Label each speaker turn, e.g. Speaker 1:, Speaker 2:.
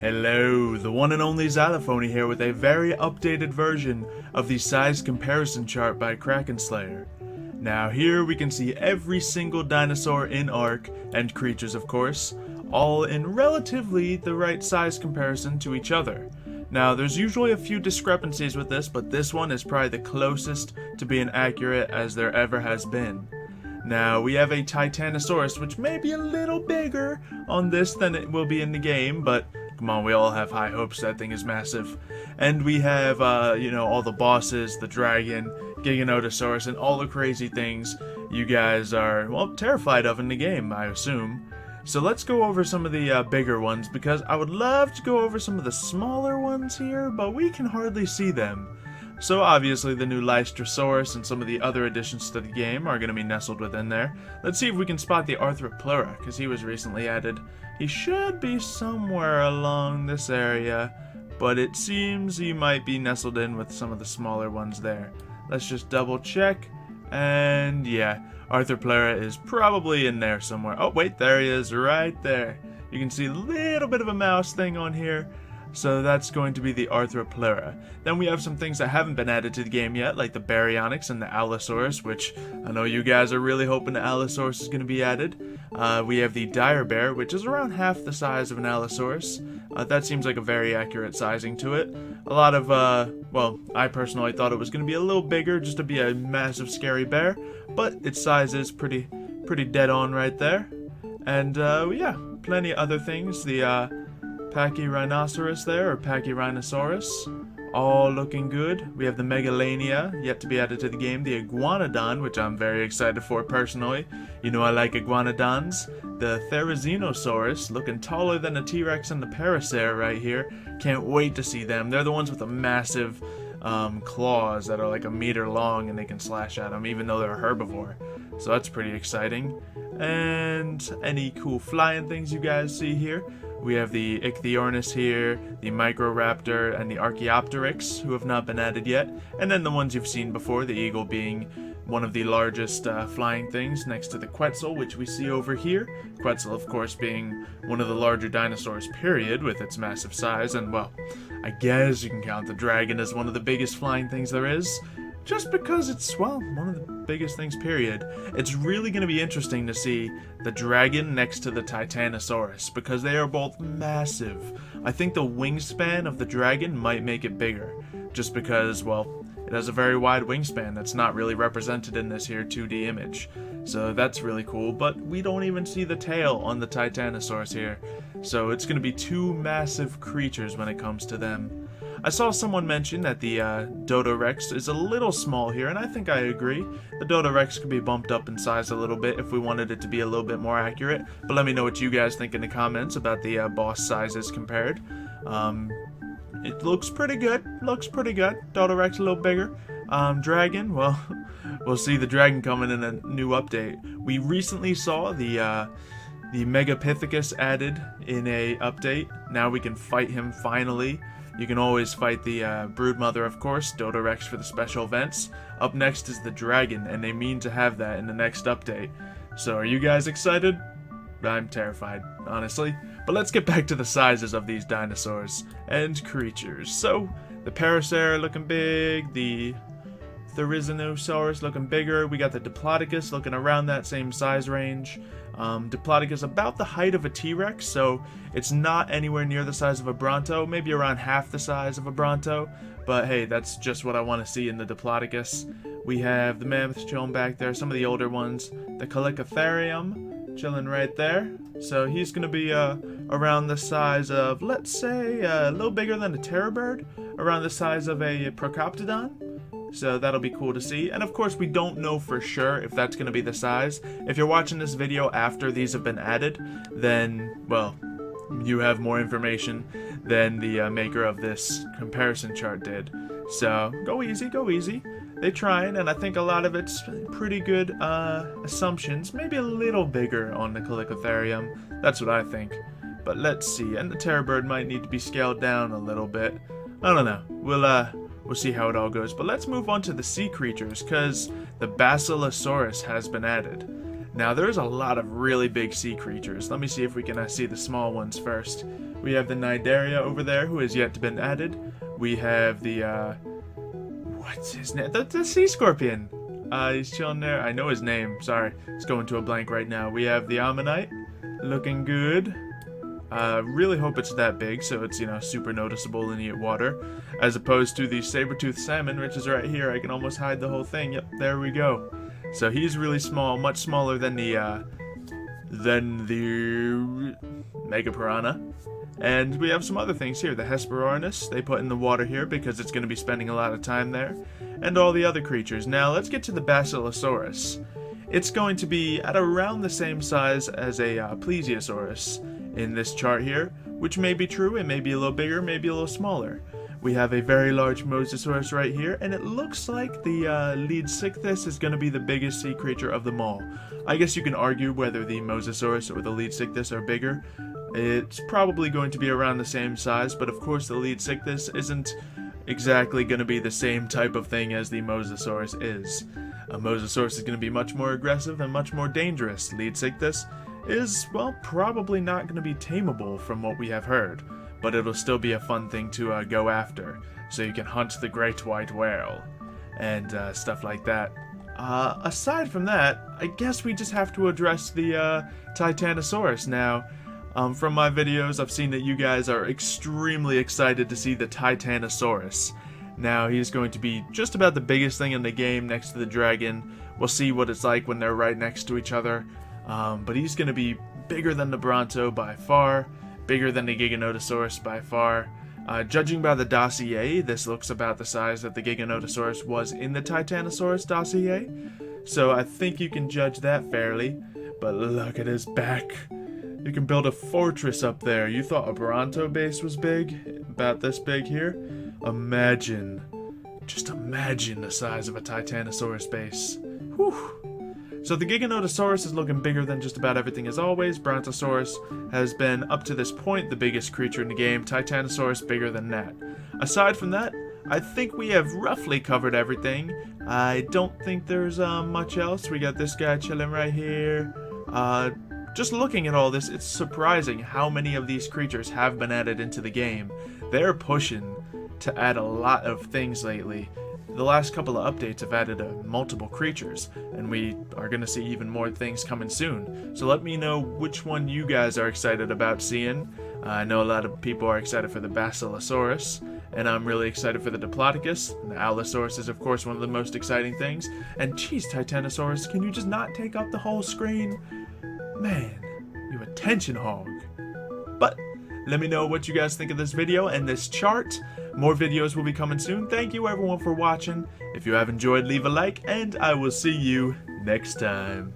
Speaker 1: Hello, the one and only Xylophoney here with a very updated version of the size comparison chart by Krakenslayer. Now here we can see every single dinosaur in ARK, and creatures of course, all in relatively the right size comparison to each other. Now there's usually a few discrepancies with this, but this one is probably the closest to being accurate as there ever has been. Now we have a Titanosaurus, which may be a little bigger on this than it will be in the game, but come on, we all have high hopes. That thing is massive. And we have, all the bosses, the dragon, Giganotosaurus, and all the crazy things you guys are, well, terrified of in the game, I assume. So let's go over some of the bigger ones, because I would love to go over some of the smaller ones here, but we can hardly see them. So obviously the new Lystrosaurus and some of the other additions to the game are going to be nestled within there. Let's see if we can spot the Arthropleura, because he was recently added. He should be somewhere along this area, but it seems he might be nestled in with some of the smaller ones there. Let's just double check, and yeah, Arthropleura is probably in there somewhere. Oh wait, there he is, right there. You can see a little bit of a mouse thing on here. So that's going to be the Arthropleura. Then we have some things that haven't been added to the game yet, like the Baryonyx and the Allosaurus, which I know you guys are really hoping the Allosaurus is going to be added. We have the Dire Bear, which is around half the size of an Allosaurus. That seems like a very accurate sizing to it. A lot of, I personally thought it was going to be a little bigger, just to be a massive scary bear, but its size is pretty dead on right there. And yeah, plenty of other things. The Pachyrhinoceros there, or Pachyrhinosaurus, all looking good. We have the Megalania, yet to be added to the game. The Iguanodon, which I'm very excited for personally. You know I like Iguanodons. The Therizinosaurus, looking taller than the T-Rex and the Paracera right here. Can't wait to see them. They're the ones with the massive claws that are like 1 meter long, and they can slash at them even though they're a herbivore. So that's pretty exciting. And any cool flying things you guys see here. We have the Ichthyornis here, the Microraptor, and the Archaeopteryx, who have not been added yet. And then the ones you've seen before, the eagle being one of the largest flying things next to the Quetzal, which we see over here. Quetzal, of course, being one of the larger dinosaurs, period, with its massive size. And, well, I guess you can count the dragon as one of the biggest flying things there is. Just because it's, well, one of the biggest things, period. It's really going to be interesting to see the dragon next to the Titanosaurus, because they are both massive. I think the wingspan of the dragon might make it bigger, just because, well, it has a very wide wingspan that's not really represented in this here 2D image. So that's really cool, but we don't even see the tail on the Titanosaurus here. So it's going to be two massive creatures when it comes to them. I saw someone mention that the Dodo Rex is a little small here, and I think I agree. The Dodo Rex could be bumped up in size a little bit if we wanted it to be a little bit more accurate, but let me know what you guys think in the comments about the boss sizes compared. It looks pretty good, Dodo Rex a little bigger. Dragon, well, we'll see the dragon coming in a new update. We recently saw the Megapithecus added in a update. Now we can fight him finally. You can always fight the Broodmother, of course, Dodo Rex for the special events. Up next is the dragon, and they mean to have that in the next update. So are you guys excited? I'm terrified, honestly. But let's get back to the sizes of these dinosaurs and creatures. So, the Paracera looking big, the Therizinosaurus looking bigger, we got the Diplodocus looking around that same size range. Diplodocus about the height of a T-Rex, so it's not anywhere near the size of a Bronto, maybe around half the size of a Bronto, but hey, that's just what I want to see in the Diplodocus. We have the Mammoth chilling back there, some of the older ones, the Chalicotherium chilling right there, so he's going to be around the size of, let's say, a little bigger than a Terrorbird, around the size of a Procoptodon. So that'll be cool to see. And of course we don't know for sure if that's going to be the size. If you're watching this video after these have been added, then, well, you have more information than the maker of this comparison chart did. So go easy, go easy. They tried, and I think a lot of it's pretty good assumptions. Maybe a little bigger on the Chalicotherium. That's what I think. But let's see. And the Terrorbird might need to be scaled down a little bit. I don't know. We'll see how it all goes. But let's move on to the sea creatures, because the Basilosaurus has been added. Now, there's a lot of really big sea creatures. Let me see if we can see the small ones first. We have the Nidaria over there, who has yet to been added. We have the, what's his name? The sea scorpion. He's chilling there. I know his name. Sorry, it's going to a blank right now. We have the Ammonite, looking good. Really hope it's that big, so it's, you know, super noticeable in the water, as opposed to the saber-toothed salmon, which is right here. I can almost hide the whole thing. Yep, there we go. So he's really small, much smaller than the Mega Piranha. And we have some other things here. The Hesperornis, they put in the water here because it's going to be spending a lot of time there. And all the other creatures. Now, let's get to the Basilosaurus. It's going to be at around the same size as a Plesiosaurus in this chart here, which may be true. It may be a little bigger, maybe a little smaller. We have a very large Mosasaurus right here, and it looks like the Leadsichthys is going to be the biggest sea creature of them all. I guess you can argue whether the Mosasaurus or the Leadsichthys are bigger. It's probably going to be around the same size, but of course the Leadsichthys isn't exactly going to be the same type of thing as the Mosasaurus is. A Mosasaurus is going to be much more aggressive and much more dangerous. Leadsichthys is, well, probably not going to be tameable from what we have heard, but it'll still be a fun thing to go after, so you can hunt the great white whale and stuff like that. Aside from that, I guess we just have to address the Titanosaurus. Now, from my videos, I've seen that you guys are extremely excited to see the Titanosaurus. Now, he's going to be just about the biggest thing in the game next to the dragon. We'll see what it's like when they're right next to each other. But he's going to be bigger than the Bronto by far, bigger than the Giganotosaurus by far. Judging by the dossier, this looks about the size that the Giganotosaurus was in the Titanosaurus dossier. So I think you can judge that fairly. But look at his back. You can build a fortress up there. You thought a Bronto base was big? About this big here? Imagine. Just imagine the size of a Titanosaurus base. Whew. So the Giganotosaurus is looking bigger than just about everything as always. Brontosaurus has been, up to this point, the biggest creature in the game. Titanosaurus bigger than that. Aside from that, I think we have roughly covered everything. I don't think there's much else. We got this guy chilling right here. Just looking at all this, it's surprising how many of these creatures have been added into the game. They're pushing to add a lot of things lately. The last couple of updates have added multiple creatures, and we are going to see even more things coming soon. So let me know which one you guys are excited about seeing. I know a lot of people are excited for the Basilosaurus, and I'm really excited for the Diplodocus. The Allosaurus is, of course, one of the most exciting things. And geez, Titanosaurus, can you just not take up the whole screen? Man, you attention hog. But let me know what you guys think of this video and this chart. More videos will be coming soon. Thank you everyone for watching. If you have enjoyed, leave a like, and I will see you next time.